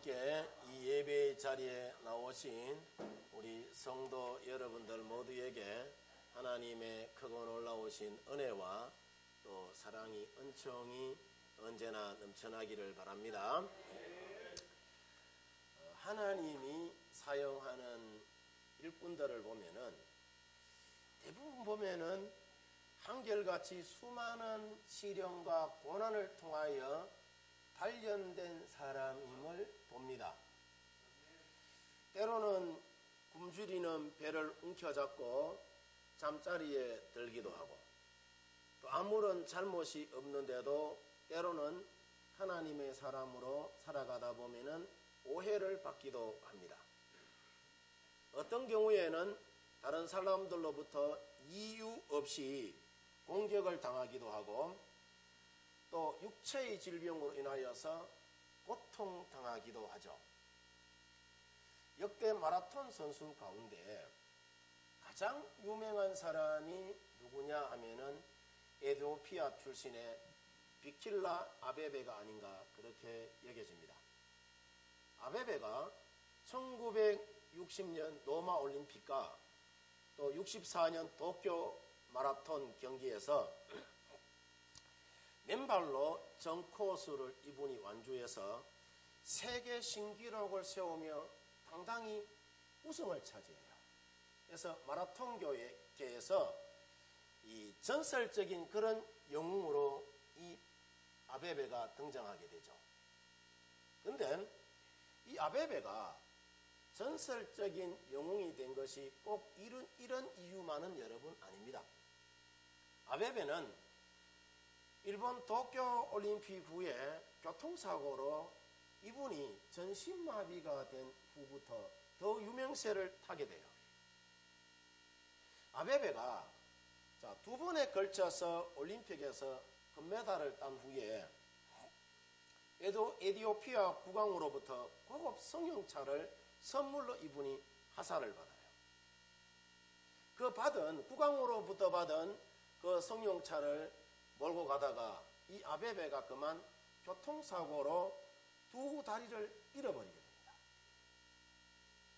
함께 이 예배의 자리에 나오신 우리 성도 여러분들 모두에게 하나님의 크고 놀라우신 은혜와 또 사랑이 은총이 언제나 넘쳐나기를 바랍니다. 하나님이 사용하는 일꾼들을 보면은 대부분 보면은 한결같이 수많은 시련과 고난을 통하여 단련된 사람임을 봅니다. 때로는 굶주리는 배를 움켜잡고 잠자리에 들기도 하고, 또 아무런 잘못이 없는데도 때로는 하나님의 사람으로 살아가다 보면은 오해를 받기도 합니다. 어떤 경우에는 다른 사람들로부터 이유 없이 공격을 당하기도 하고, 또 육체의 질병으로 인하여서 고통당하기도 하죠. 역대 마라톤 선수 가운데 가장 유명한 사람이 누구냐 하면은 에티오피아 출신의 비킬라 아베베가 아닌가 그렇게 여겨집니다. 아베베가 1960년 로마 올림픽과 또 64년 도쿄 마라톤 경기에서 맨발로 정코스를 이분이 완주해서 세계 신기록을 세우며 상당히 우승을 차지해요. 그래서 마라톤 계에서 이 전설적인 그런 영웅으로 이 아베베가 등장하게 되죠. 그런데 이 아베베가 전설적인 영웅이 된 것이 꼭 이런 이유만은 여러분 아닙니다. 아베베는 일본 도쿄 올림픽 후에 교통사고로 이분이 전신마비가 된 후부터 더 유명세를 타게 돼요. 아베베가 두 번에 걸쳐서 올림픽에서 금메달을 딴 후에 에티오피아 국왕으로부터 고급 승용차를 선물로 이분이 하사를 받아요. 국왕으로부터 받은 그 승용차를 몰고 가다가 이 아베베가 그만 교통사고로 두 다리를 잃어버리게 됩니다.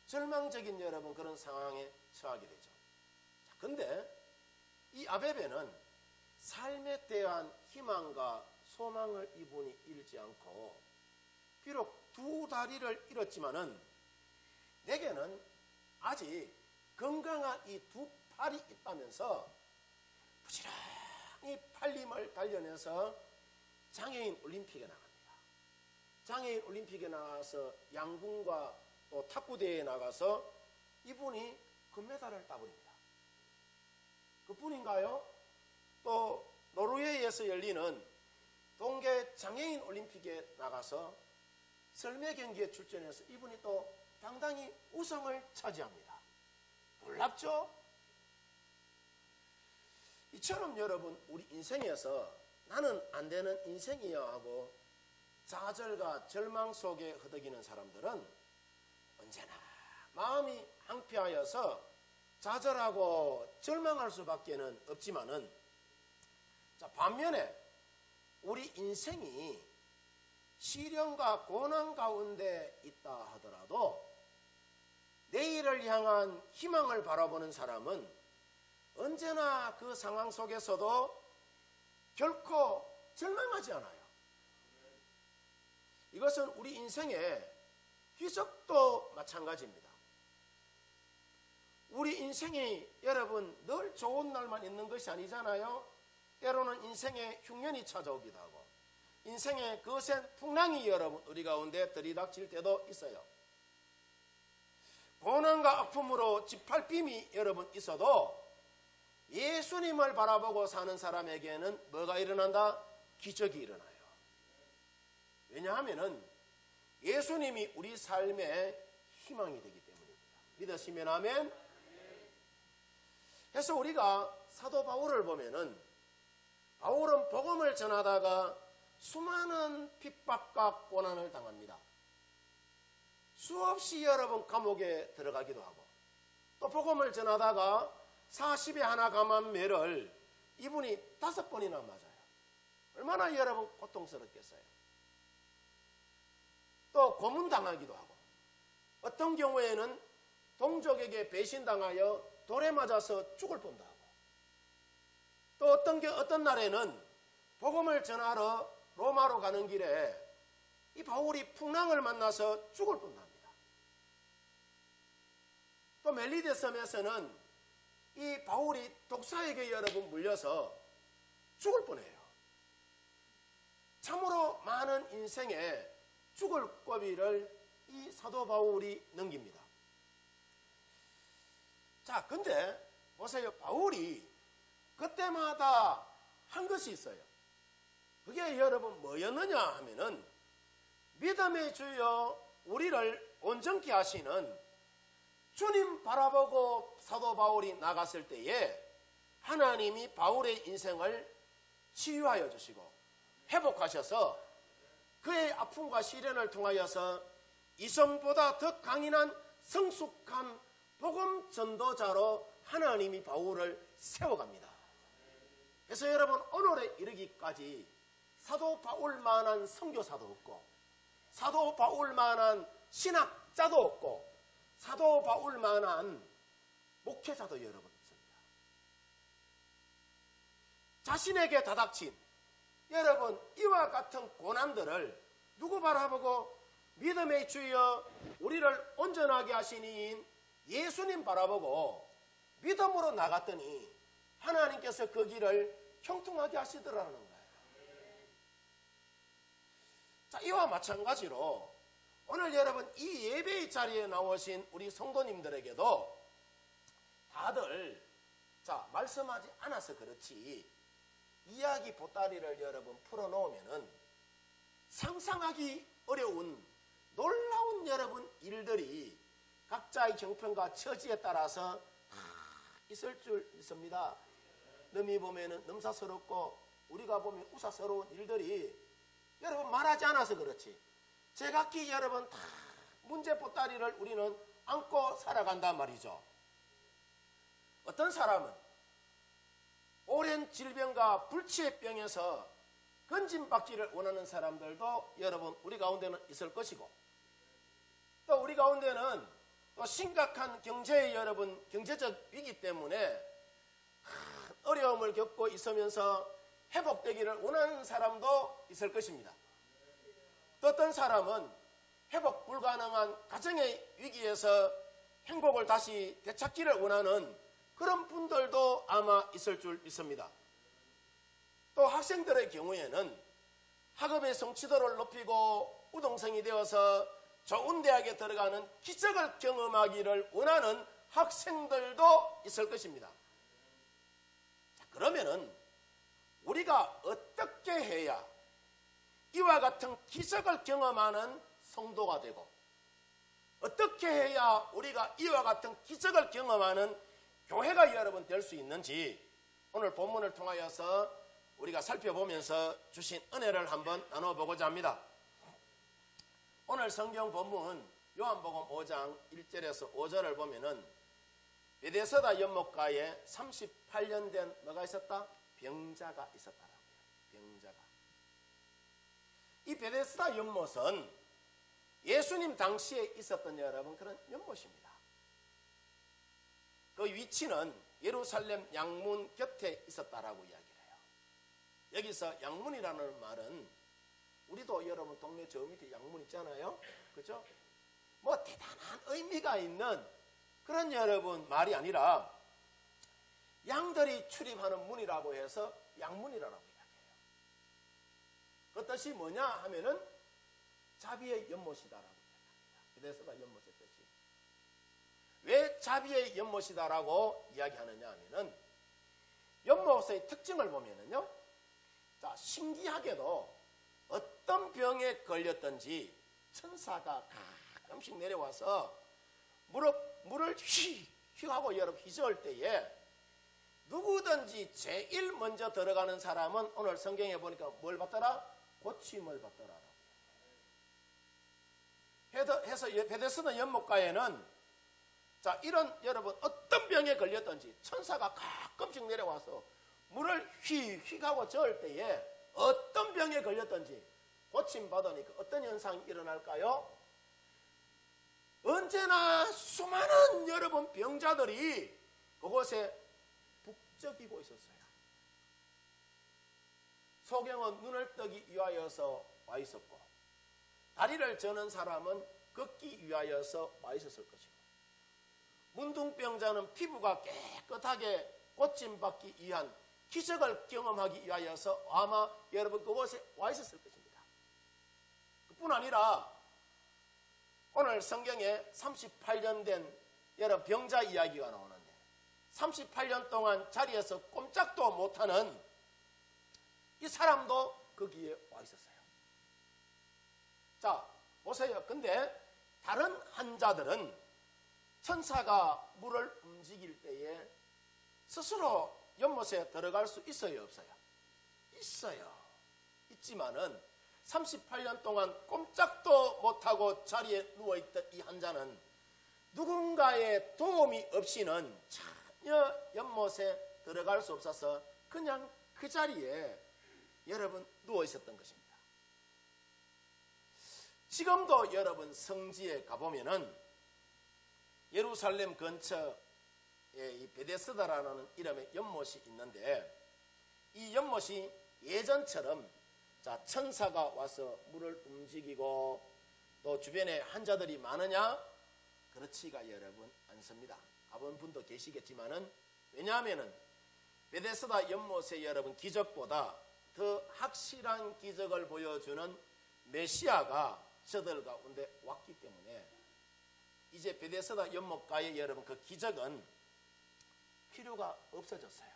절망적인 여러분 그런 상황에 처하게 되죠. 근데 이 아베베는 삶에 대한 희망과 소망을 이분이 잃지 않고, 비록 두 다리를 잃었지만은 내게는 아직 건강한 이 두 팔이 있다면서 부지런히 팔림을 단련해서 장애인 올림픽에 나갑니다. 장애인 올림픽에 나가서 양궁과 또 탁구대회에 나가서 이분이 금메달을 따버립니다. 그뿐인가요? 또 노르웨이에서 열리는 동계 장애인 올림픽에 나가서 썰매 경기에 출전해서 이분이 또 당당히 우승을 차지합니다. 놀랍죠? 이처럼 여러분 우리 인생에서 나는 안 되는 인생이야 하고 좌절과 절망 속에 허덕이는 사람들은 언제나 마음이 황폐하여서 좌절하고 절망할 수밖에는 없지만은, 반면에 우리 인생이 시련과 고난 가운데 있다 하더라도 내일을 향한 희망을 바라보는 사람은 언제나 그 상황 속에서도 결코 절망하지 않아요. 이것은 우리 인생의 기적도 마찬가지입니다. 우리 인생이 여러분 늘 좋은 날만 있는 것이 아니잖아요. 때로는 인생에 흉년이 찾아오기도 하고 인생의 거센 풍랑이 여러분 우리 가운데 들이닥칠 때도 있어요. 고난과 아픔으로 짓밟힘이 여러분 있어도 예수님을 바라보고 사는 사람에게는 뭐가 일어난다? 기적이 일어나요. 왜냐하면은 예수님이 우리 삶의 희망이 되기 때문입니다. 믿으시면 아멘. 그래서 우리가 사도 바울을 보면은 바울은 복음을 전하다가 수많은 핍박과 고난을 당합니다. 수없이 여러분 감옥에 들어가기도 하고, 또 복음을 전하다가 40에 하나 감한 매를 이분이 5번이나 맞아요. 얼마나 여러분 고통스럽겠어요. 또 고문당하기도 하고, 어떤 경우에는 동족에게 배신당하여 돌에 맞아서 죽을 뻔도 하고, 또 어떤 날에는 복음을 전하러 로마로 가는 길에 이 바울이 풍랑을 만나서 죽을 뻔도 합니다. 또 멜리데 섬에서는 이 바울이 독사에게 여러분 물려서 죽을 뻔해요. 참으로 많은 인생에 죽을 고비를 이 사도 바울이 넘깁니다. 자, 근데 보세요. 바울이 그때마다 한 것이 있어요. 그게 여러분 뭐였느냐 하면은, 믿음의 주여 우리를 온전케 하시는 주님 바라보고 사도 바울이 나갔을 때에 하나님이 바울의 인생을 치유하여 주시고 회복하셔서 그의 아픔과 시련을 통하여서 이성보다 더 강인한 성숙한 복음 전도자로 하나님이 바울을 세워갑니다. 그래서 여러분, 오늘에 이르기까지 사도 바울만한 선교사도 없고, 사도 바울만한 신학자도 없고, 사도 바울만한 목회자도 여러분 없습니다. 자신에게 다닥친 여러분 이와 같은 고난들을 누구 바라보고 믿음의 주여 우리를 온전하게 하신 이인 예수님 바라보고 믿음으로 나갔더니 하나님께서 그 길을 형통하게 하시더라는 거예요. 자, 이와 마찬가지로 오늘 여러분 이 예배의 자리에 나오신 우리 성도님들에게도 다들 말씀하지 않아서 그렇지 이야기 보따리를 여러분 풀어놓으면은 상상하기 어려운 놀라운 여러분 일들이 각자의 형편과 처지에 따라서 다 있을 줄 믿습니다. 남이 보면은 넘사스럽고 우리가 보면 우사스러운 일들이 여러분 말하지 않아서 그렇지 제각기 여러분 다 문제 보따리를 우리는 안고 살아간단 말이죠. 어떤 사람은 오랜 질병과 불치의 병에서 건진받기를 원하는 사람들도 여러분 우리 가운데는 있을 것이고, 또 우리 가운데는 또 심각한 경제의 여러분 경제적 위기 때문에 어려움을 겪고 있으면서 회복되기를 원하는 사람도 있을 것입니다. 또 어떤 사람은 회복 불가능한 가정의 위기에서 행복을 다시 되찾기를 원하는 그런 분들도 아마 있을 줄 믿습니다. 또 학생들의 경우에는 학업의 성취도를 높이고 우등생이 되어서 좋은 대학에 들어가는 기적을 경험하기를 원하는 학생들도 있을 것입니다. 자, 그러면은 우리가 어떻게 해야 이와 같은 기적을 경험하는 성도가 되고, 어떻게 해야 우리가 이와 같은 기적을 경험하는 교회가 여러분 될 수 있는지 오늘 본문을 통하여서 우리가 살펴보면서 주신 은혜를 한번 나눠보고자 합니다. 오늘 성경 본문 요한복음 5장 1절에서 5절을 보면은 베데스다 연못가에 38년 된 뭐가 있었다? 병자가 있었다라고요. 병자가. 이 베데스다 연못은 예수님 당시에 있었던 여러분 그런 연못입니다. 그 위치는 예루살렘 양문 곁에 있었다라고 이야기를 해요. 여기서 양문이라는 말은 우리도 여러분 동네 저 밑에 양문 있잖아요. 그죠? 뭐 대단한 의미가 있는 그런 여러분 말이 아니라 양들이 출입하는 문이라고 해서 양문이라고 이야기해요. 그 뜻이 뭐냐 하면은 자비의 연못이다라고 이야기합니다. 그래서가 연못의 뜻이. 왜 자비의 연못이다라고 이야기하느냐 하면은 연못의 특징을 보면은요. 자, 신기하게도 어떤 병에 걸렸든지 천사가 가끔씩 내려와서 물을 휘 하고 여러분 휘저을 때에 누구든지 제일 먼저 들어가는 사람은 오늘 성경에 보니까 뭘 받더라? 고침을 받더라. 해서 베데스다 연못가에는 자 이런 여러분 어떤 병에 걸렸든지 천사가 가끔씩 내려와서 물을 휘 하고 저을 때에 어떤 병에 걸렸든지 고침받으니까 어떤 현상이 일어날까요? 언제나 수많은 여러분 병자들이 그곳에 북적이고 있었어요. 소경은 눈을 뜨기 위하여서 와 있었고, 다리를 저는 사람은 걷기 위하여서 와 있었을 것이고, 문둥병자는 피부가 깨끗하게 고침받기 위한 기적을 경험하기 위하여서 아마 여러분 그곳에 와 있었을 것입니다. 그뿐 아니라 오늘 성경에 38년 된 여러분 병자 이야기가 나오는데 38년 동안 자리에서 꼼짝도 못하는 이 사람도 거기에 와 있었어요. 자, 보세요. 근데 다른 환자들은 천사가 물을 움직일 때에 스스로 연못에 들어갈 수 있어요, 없어요? 있어요. 있지만은 38년 동안 꼼짝도 못하고 자리에 누워있던 이 환자는 누군가의 도움이 없이는 전혀 연못에 들어갈 수 없어서 그냥 그 자리에 여러분 누워있었던 것입니다. 지금도 여러분 성지에 가보면은 예루살렘 근처에 이 베데스다라는 이름의 연못이 있는데 이 연못이 예전처럼 자, 천사가 와서 물을 움직이고 또 주변에 환자들이 많으냐? 그렇지가 여러분 않습니다. 가본 분도 계시겠지만은 왜냐하면은 베데스다 연못의 여러분 기적보다 더 확실한 기적을 보여주는 메시아가 저들 가운데 왔기 때문에 이제 베데스다 연못가의 여러분 그 기적은 필요가 없어졌어요.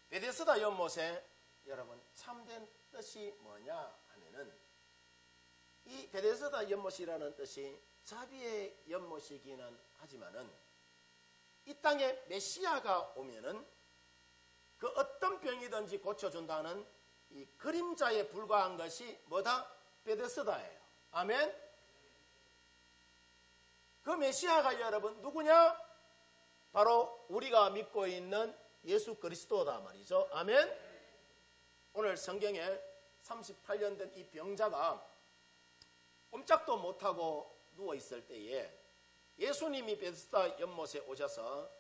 베데스다 연못에 여러분 참된 뜻이 뭐냐 하면은 이 베데스다 연못이라는 뜻이 자비의 연못이기는 하지만은 이 땅에 메시아가 오면은 그 어떤 병이든지 고쳐준다는 이 그림자에 불과한 것이 뭐다? 베데스다예요. 아멘. 그 메시아가 여러분 누구냐? 바로 우리가 믿고 있는 예수 그리스도다 말이죠. 아멘. 오늘 성경에 38년 된 이 병자가 꼼짝도 못하고 누워있을 때에 예수님이 베데스다 연못에 오셔서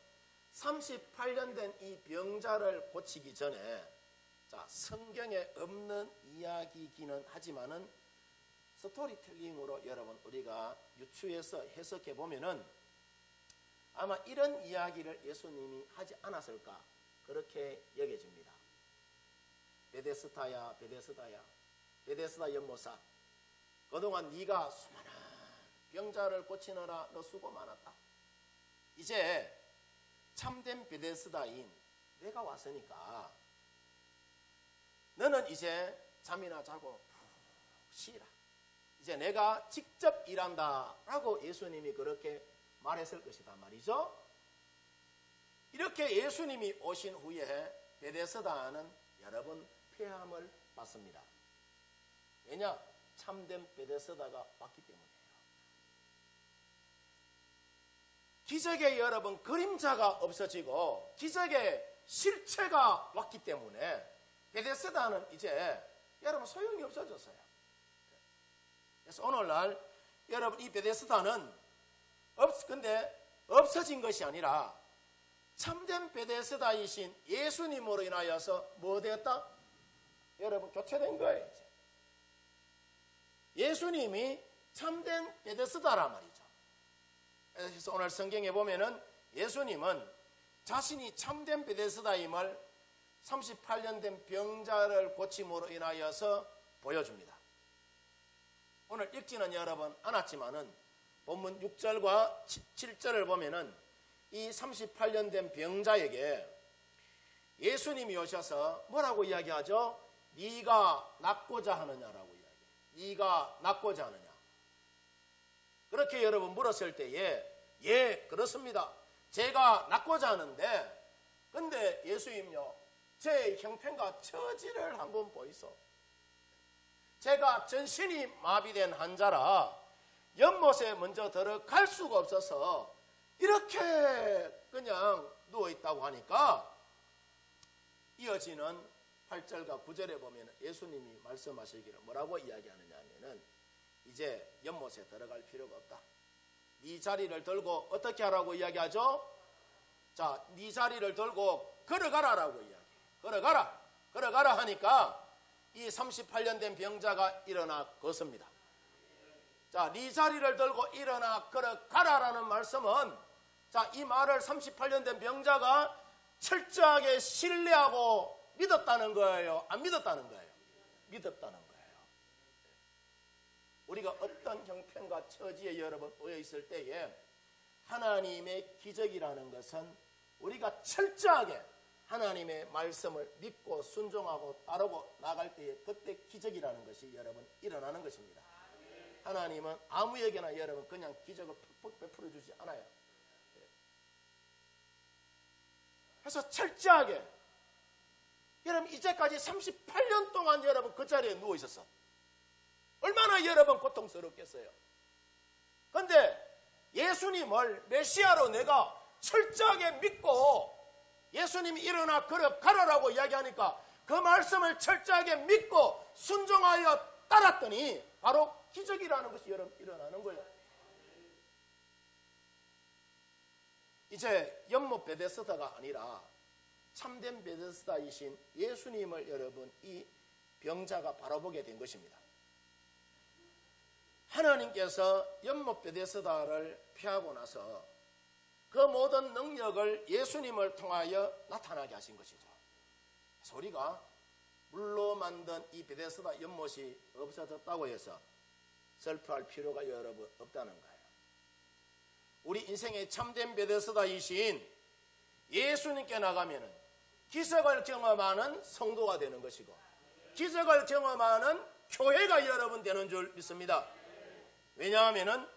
38년 된 이 병자를 고치기 전에 자, 성경에 없는 이야기이기는 하지만은 스토리텔링으로 여러분 우리가 유추해서 해석해 보면은 아마 이런 이야기를 예수님이 하지 않았을까 그렇게 여겨집니다. 베데스다야 베데스다야 베데스다 연못아 그동안 네가 수많은 병자를 고치느라 너 수고 많았다. 이제 참된 베데스다인 내가 왔으니까 너는 이제 잠이나 자고 푹 쉬라. 이제 내가 직접 일한다 라고 예수님이 그렇게 말했을 것이다 말이죠. 이렇게 예수님이 오신 후에 베데스다는 여러분 폐함을 받습니다. 왜냐? 참된 베데스다가 왔기 때문이에요. 기적의 여러분 그림자가 없어지고 기적의 실체가 왔기 때문에 베데스다는 이제 여러분 소용이 없어졌어요. 그래서 오늘날 여러분 이 베데스다는 근데 없어진 것이 아니라 참된 베데스다이신 예수님으로 인하여서 뭐 되었다? 여러분 교체된 거예요. 이제. 예수님이 참된 베데스다란 말이죠. 그래서 오늘 성경에 보면은 예수님은 자신이 참된 베데스다임을 38년 된 병자를 고침으로 인하여서 보여줍니다. 오늘 읽지는 여러분 않았지만은 본문 6절과 7절을 보면은 이 38년 된 병자에게 예수님이 오셔서 뭐라고 이야기하죠? 네가 낫고자 하느냐라고 이야기해요. 네가 낫고자 하느냐. 그렇게 여러분 물었을 때에 예 그렇습니다. 제가 낫고자 하는데 근데 예수님요 제 형편과 처지를 한번 보이소. 제가 전신이 마비된 환자라 연못에 먼저 들어갈 수가 없어서 이렇게 그냥 누워있다고 하니까 이어지는 8절과 9절에 보면 예수님이 말씀하시기를 뭐라고 이야기하느냐 하면은 이제 연못에 들어갈 필요가 없다. 네 자리를 들고 어떻게 하라고 이야기하죠? 자, 네 자리를 들고 걸어가라라고 이야기해요. 걸어가라 하니까 이 38년 된 병자가 일어나 걷습니다. 자, 네 자리를 들고 일어나 걸어가라라는 말씀은, 자, 이 말을 38년 된 병자가 철저하게 신뢰하고 믿었다는 거예요? 안 믿었다는 거예요? 믿었다는 거예요. 우리가 어떤 형편과 처지에 여러분 놓여 있을 때에 하나님의 기적이라는 것은 우리가 철저하게 하나님의 말씀을 믿고 순종하고 따르고 나갈 때에 그때 기적이라는 것이 여러분 일어나는 것입니다. 하나님은 아무에게나 여러분 그냥 기적을 푹푹 베풀어 주지 않아요. 그래서 철저하게 여러분 이제까지 38년 동안 여러분 그 자리에 누워 있었어. 얼마나 여러분 고통스럽겠어요. 그런데 예수님을 메시아로 내가 철저하게 믿고 예수님이 일어나 걸어가라라고 이야기하니까 그 말씀을 철저하게 믿고 순종하여 따랐더니 바로 기적이라는 것이 여러분 일어나는 거예요. 이제 연못 베데스다가 아니라 참된 베데스다이신 예수님을 여러분 이 병자가 바라보게 된 것입니다. 하나님께서 연못 베데스다를 피하고 나서 그 모든 능력을 예수님을 통하여 나타나게 하신 것이죠. 그래서 우리가 물로 만든 이 베데스다 연못이 없어졌다고 해서 슬퍼할 필요가 여러분 없다는 거예요. 우리 인생의 참된 베데스다이신 예수님께 나가면은 기적을 경험하는 성도가 되는 것이고 기적을 경험하는 교회가 여러분 되는 줄 믿습니다. 왜냐하면은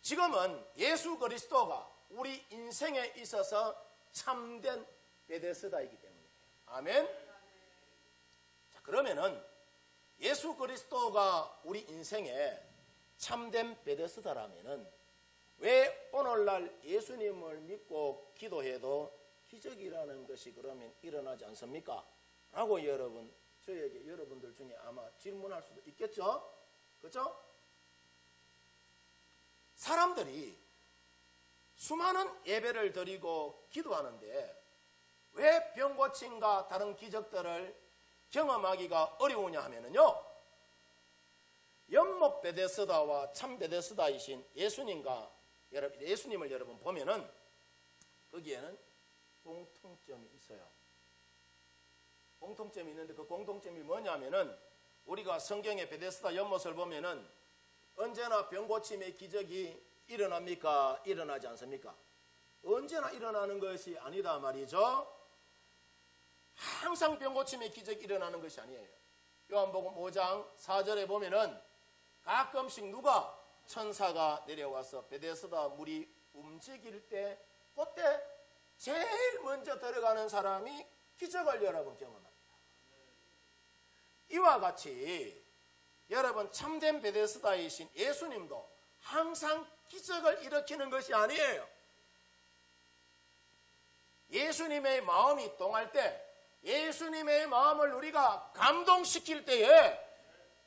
지금은 예수 그리스도가 우리 인생에 있어서 참된 베데스다이기 때문이에요. 아멘. 자, 그러면은 예수 그리스도가 우리 인생에 참된 베데스다라면은 왜 오늘날 예수님을 믿고 기도해도 기적이라는 것이 그러면 일어나지 않습니까? 라고 여러분, 저에게 여러분들 중에 아마 질문할 수도 있겠죠? 그렇죠? 사람들이 수많은 예배를 드리고 기도하는데 왜 병고침과 다른 기적들을 경험하기가 어려우냐 하면요, 연못 베데스다와 참 베데스다이신 예수님을 여러분 보면은 거기에는 공통점이 있어요. 공통점이 있는데 그 공통점이 뭐냐면은 우리가 성경의 베데스다 연못을 보면은 언제나 병고침의 기적이 일어납니까? 일어나지 않습니까? 언제나 일어나는 것이 아니다 말이죠. 항상 병고침의 기적이 일어나는 것이 아니에요. 요한복음 5장 4절에 보면은 가끔씩 누가 천사가 내려와서 베데스다 물이 움직일 때 그때 제일 먼저 들어가는 사람이 기적을 여러분 경험합니다. 이와 같이 여러분 참된 베데스다이신 예수님도 항상 기적을 일으키는 것이 아니에요. 예수님의 마음이 동할 때, 예수님의 마음을 우리가 감동시킬 때에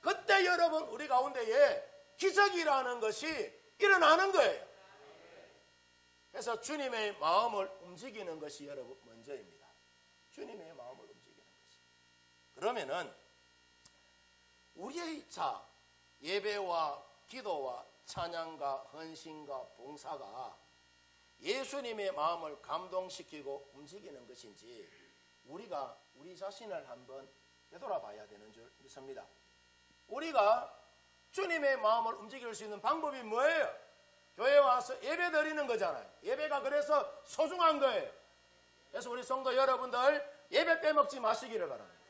그때 여러분 우리 가운데에 기적이라는 것이 일어나는 거예요. 그래서 주님의 마음을 움직이는 것이 여러분 먼저입니다. 주님의 마음을 움직이는 것이. 그러면은 우리의 예배와 기도와 찬양과 헌신과 봉사가 예수님의 마음을 감동시키고 움직이는 것인지 우리가 우리 자신을 한번 되돌아봐야 되는 줄 믿습니다. 우리가 주님의 마음을 움직일 수 있는 방법이 뭐예요? 교회에 와서 예배 드리는 거잖아요. 예배가 그래서 소중한 거예요. 그래서 우리 성도 여러분들 예배 빼먹지 마시기를 바랍니다.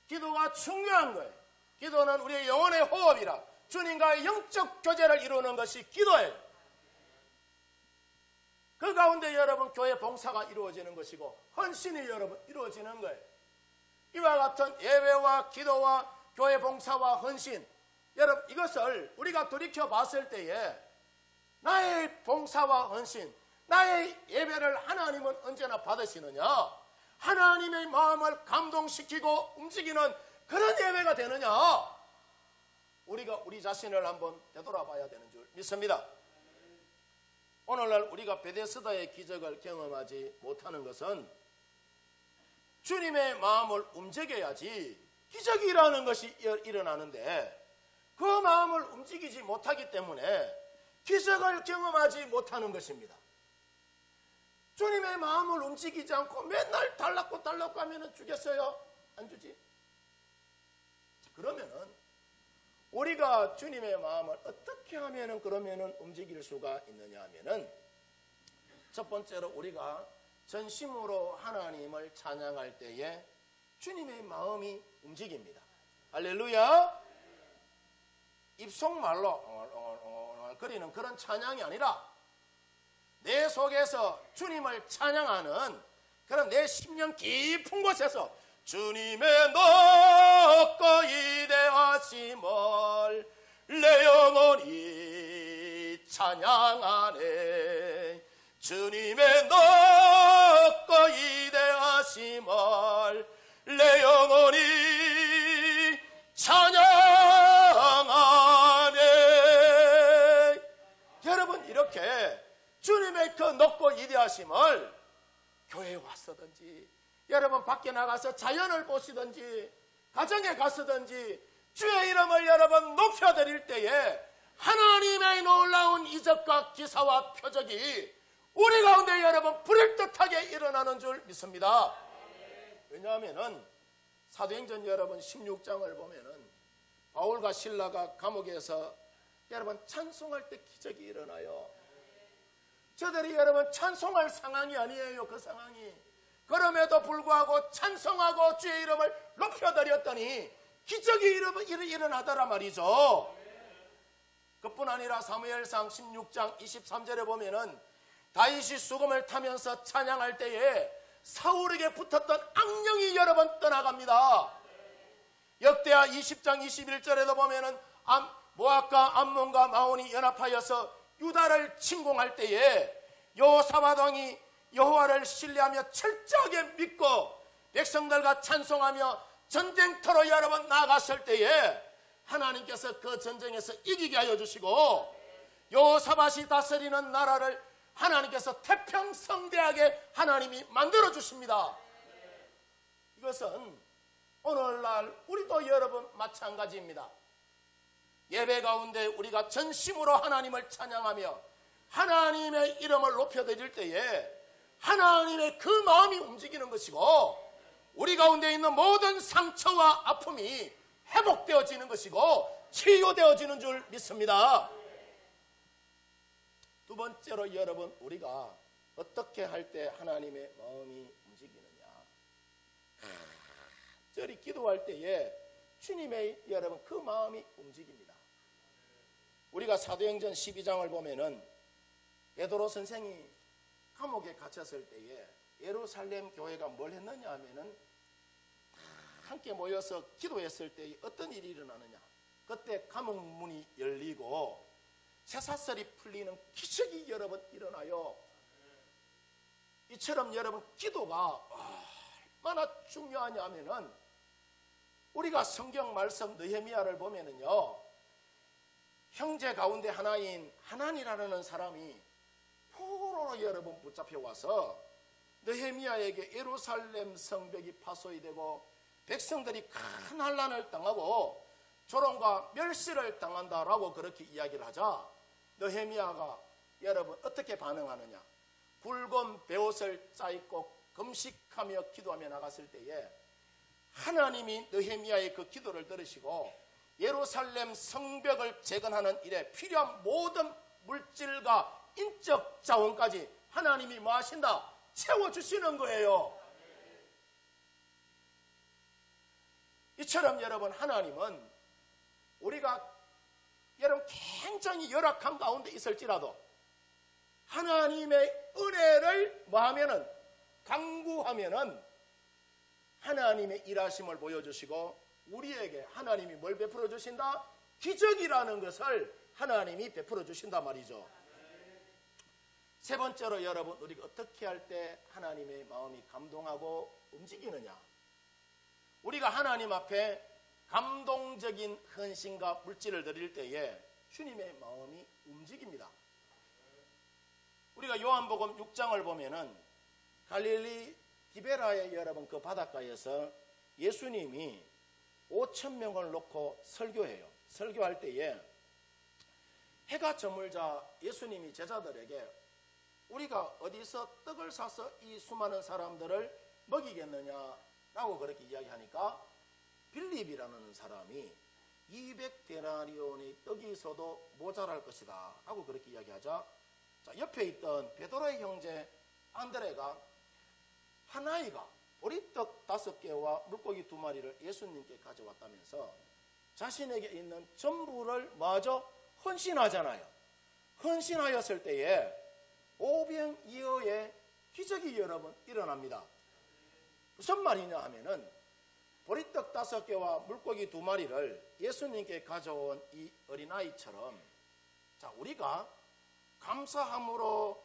기도가 중요한 거예요. 기도는 우리의 영혼의 호흡이라 주님과의 영적 교제를 이루는 것이 기도예요. 그 가운데 여러분 교회 봉사가 이루어지는 것이고 헌신이 여러분 이루어지는 거예요. 이와 같은 예배와 기도와 교회 봉사와 헌신, 여러분 이것을 우리가 돌이켜 봤을 때에 나의 봉사와 헌신, 나의 예배를 하나님은 언제나 받으시느냐? 하나님의 마음을 감동시키고 움직이는 그런 예배가 되느냐? 우리가 우리 자신을 한번 되돌아봐야 되는 줄 믿습니다. 오늘날 우리가 베데스다의 기적을 경험하지 못하는 것은 주님의 마음을 움직여야지 기적이라는 것이 일어나는데 그 마음을 움직이지 못하기 때문에 기적을 경험하지 못하는 것입니다. 주님의 마음을 움직이지 않고 맨날 달라고 하면 주겠어요? 안 주지? 그러면은 우리가 주님의 마음을 어떻게 하면은 그러면은 움직일 수가 있느냐 하면은 첫 번째로 우리가 전심으로 하나님을 찬양할 때에 주님의 마음이 움직입니다. 할렐루야. 입속말로 거리는 그런 찬양이 아니라 내 속에서 주님을 찬양하는 그런 내 심령 깊은 곳에서 주님의 높고 위대하심을 내 영혼이 찬양하네. 주님의 높고 위대하심을 내 영혼이 찬양하네. 여러분, 이렇게 주님의 그 높고 위대하심을 교회에 왔었든지 여러분 밖에 나가서 자연을 보시든지 가정에 갔으든지 주의 이름을 여러분 높여드릴 때에 하나님의 놀라운 이적과 기사와 표적이 우리 가운데 여러분 불일듯하게 일어나는 줄 믿습니다. 왜냐하면은 사도행전 여러분 16장을 보면은 바울과 실라가 감옥에서 여러분 찬송할 때 기적이 일어나요. 저들이 여러분 찬송할 상황이 아니에요. 그 상황이. 그럼에도 불구하고 찬송하고 주의 이름을 높여드렸더니 기적이 일어나더라 말이죠. 그뿐 아니라 사무엘상 16장 23절에 보면은 다윗이 수금을 타면서 찬양할 때에 사울에게 붙었던 악령이 여러 번 떠나갑니다. 역대하 20장 21절에도 보면은 모압과 암몬과 마온이 연합하여서 유다를 침공할 때에 여호사밧 왕이 여호와를 신뢰하며 철저하게 믿고 백성들과 찬송하며 전쟁터로 여러 번 나갔을 때에 하나님께서 그 전쟁에서 이기게 하여 주시고 여호사밧이 다스리는 나라를 하나님께서 태평성대하게 하나님이 만들어 주십니다. 이것은 오늘날 우리도 여러분 마찬가지입니다. 예배 가운데 우리가 전심으로 하나님을 찬양하며 하나님의 이름을 높여드릴 때에 하나님의 그 마음이 움직이는 것이고 우리 가운데 있는 모든 상처와 아픔이 회복되어지는 것이고 치유되어지는 줄 믿습니다. 두 번째로 여러분 우리가 어떻게 할 때 하나님의 마음이 움직이느냐. 저리 기도할 때에 주님의 여러분 그 마음이 움직입니다. 우리가 사도행전 12장을 보면은 베드로 선생이 감옥에 갇혔을 때에 예루살렘 교회가 뭘 했느냐 하면은 함께 모여서 기도했을 때 어떤 일이 일어나느냐. 그때 감옥 문이 열리고 쇠사슬이 풀리는 기적이 여러분 일어나요. 이처럼 여러분 기도가 얼마나 중요하냐 하면은 우리가 성경 말씀 느헤미야를 보면은요, 형제 가운데 하나인 하난이라는 사람이 포로로 여러분 붙잡혀 와서 느헤미야에게 예루살렘 성벽이 파손이 되고 백성들이 큰 환난을 당하고 조롱과 멸시를 당한다라고 그렇게 이야기를 하자 느헤미야가 여러분 어떻게 반응하느냐. 붉은 베옷을 짜입고 금식하며 기도하며 나갔을 때에 하나님이 느헤미야의 그 기도를 들으시고 예루살렘 성벽을 재건하는 일에 필요한 모든 물질과 인적 자원까지 하나님이 뭐 하신다? 채워주시는 거예요. 이처럼 여러분 하나님은 우리가 여러분 굉장히 열악한 가운데 있을지라도 하나님의 은혜를 뭐 하면은 강구하면은 하나님의 일하심을 보여주시고 우리에게 하나님이 뭘 베풀어 주신다? 기적이라는 것을 하나님이 베풀어 주신단 말이죠. 세 번째로 여러분, 우리가 어떻게 할 때 하나님의 마음이 감동하고 움직이느냐? 우리가 하나님 앞에 감동적인 헌신과 물질을 드릴 때에 주님의 마음이 움직입니다. 우리가 요한복음 6장을 보면은 갈릴리 디베라의 여러분 그 바닷가에서 예수님이 5,000명을 놓고 설교해요. 설교할 때에 해가 저물자 예수님이 제자들에게 우리가 어디서 떡을 사서 이 수많은 사람들을 먹이겠느냐라고 그렇게 이야기하니까 빌립이라는 사람이 200데나리온의 떡이 있어도 모자랄 것이다 하고 그렇게 이야기하자, 자, 옆에 있던 베드로의 형제 안드레가 한 아이가 보리떡 5개와 물고기 2마리를 예수님께 가져왔다면서 자신에게 있는 전부를 마저 헌신하잖아요. 헌신하였을 때에 오병이어의 기적이 여러분 일어납니다. 무슨 말이냐 하면은 보리떡 5개와 물고기 2마리를 예수님께 가져온 이 어린아이처럼, 자, 우리가 감사함으로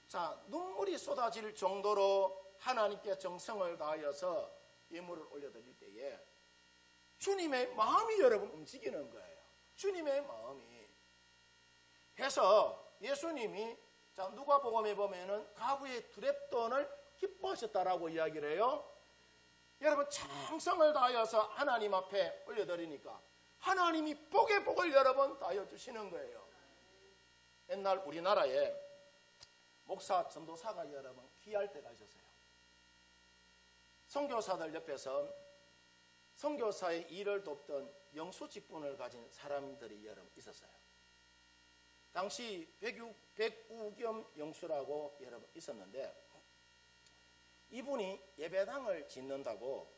자, 눈물이 쏟아질 정도로 하나님께 정성을 다하여서 예물을 올려드릴 때에 주님의 마음이 여러분 움직이는 거예요. 주님의 마음이. 해서 예수님이 자, 누가복음에 보면은 가부의 두렙돈을 기뻐하셨다라고 이야기를 해요. 여러분, 정성을 다하여서 하나님 앞에 올려드리니까 하나님이 복의 복을 여러분 다하여 주시는 거예요. 옛날 우리나라에 목사, 전도사가 여러분 귀할 때가 있었어요. 선교사들 옆에서 선교사의 일을 돕던 영수 직분을 가진 사람들이 여러분 있었어요. 당시 백우겸 영수라고 여러분 있었는데, 이분이 예배당을 짓는다고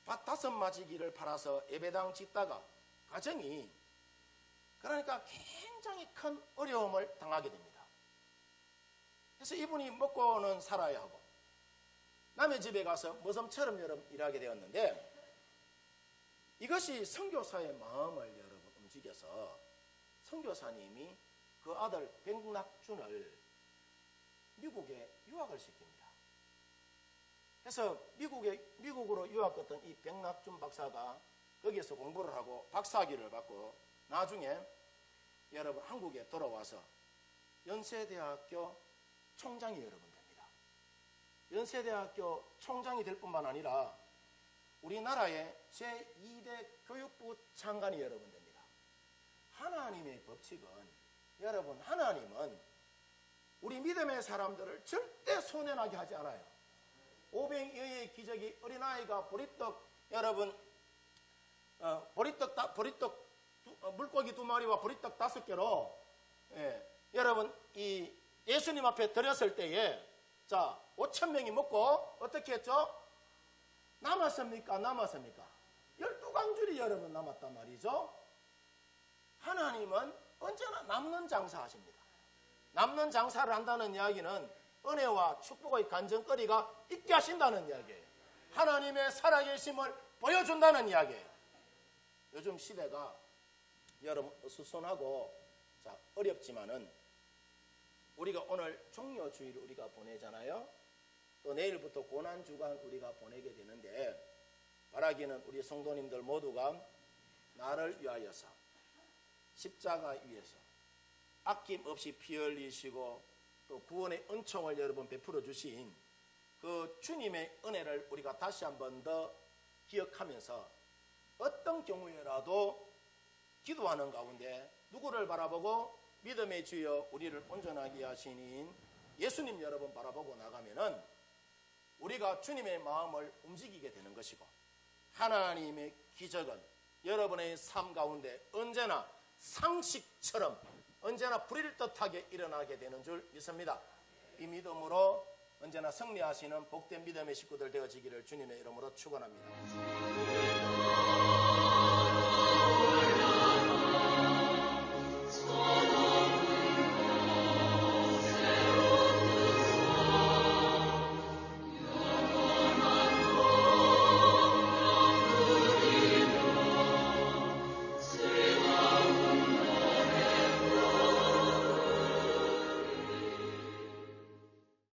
밭 5마지기를 팔아서 예배당 짓다가 가정이 그러니까 굉장히 큰 어려움을 당하게 됩니다. 그래서 이분이 먹고는 살아야 하고 남의 집에 가서 머슴처럼 여러분 일하게 되었는데, 이것이 선교사의 마음을 여러분 움직여서 선교사님이 그 아들 백낙준을 미국에 유학을 시킵니다. 그래서 미국으로 유학 갔던 이 백낙준 박사가 거기에서 공부를 하고 박사학위를 받고 나중에 여러분 한국에 돌아와서 연세대학교 총장이 여러분 됩니다. 연세대학교 총장이 될 뿐만 아니라 우리나라의 제2대 교육부 장관이 여러분 됩니다. 하나님의 법칙은 여러분, 하나님은 우리 믿음의 사람들을 절대 손해나게 하지 않아요. 오병이어의 기적이 어린아이가 보리떡 여러분 물고기 2마리와 보리떡 5개로 여러분 이 예수님 앞에 드렸을 때에 자 5,000명이 먹고 어떻게 했죠? 남았습니까? 12강줄이 여러분 남았단 말이죠. 하나님은 언제나 남는 장사하십니다. 남는 장사를 한다는 이야기는 은혜와 축복의 간증거리가 있게 하신다는 이야기예요. 하나님의 살아계심을 보여준다는 이야기예요. 요즘 시대가 여러분 어수선하고 자, 어렵지만은 우리가 오늘 종료주의를 우리가 보내잖아요. 또 내일부터 고난주간 우리가 보내게 되는데, 바라기는 우리 성도님들 모두가 나를 위하여서 십자가 위에서 아낌없이 피 흘리시고 또 구원의 은총을 여러분 베풀어 주신 그 주님의 은혜를 우리가 다시 한 번 더 기억하면서 어떤 경우에라도 기도하는 가운데 누구를 바라보고 믿음의 주여 우리를 온전하게 하시니 예수님 여러분 바라보고 나가면은 우리가 주님의 마음을 움직이게 되는 것이고, 하나님의 기적은 여러분의 삶 가운데 언제나 상식처럼 언제나 불일 듯하게 일어나게 되는 줄 믿습니다. 이 믿음으로 언제나 승리하시는 복된 믿음의 식구들 되어지기를 주님의 이름으로 축원합니다.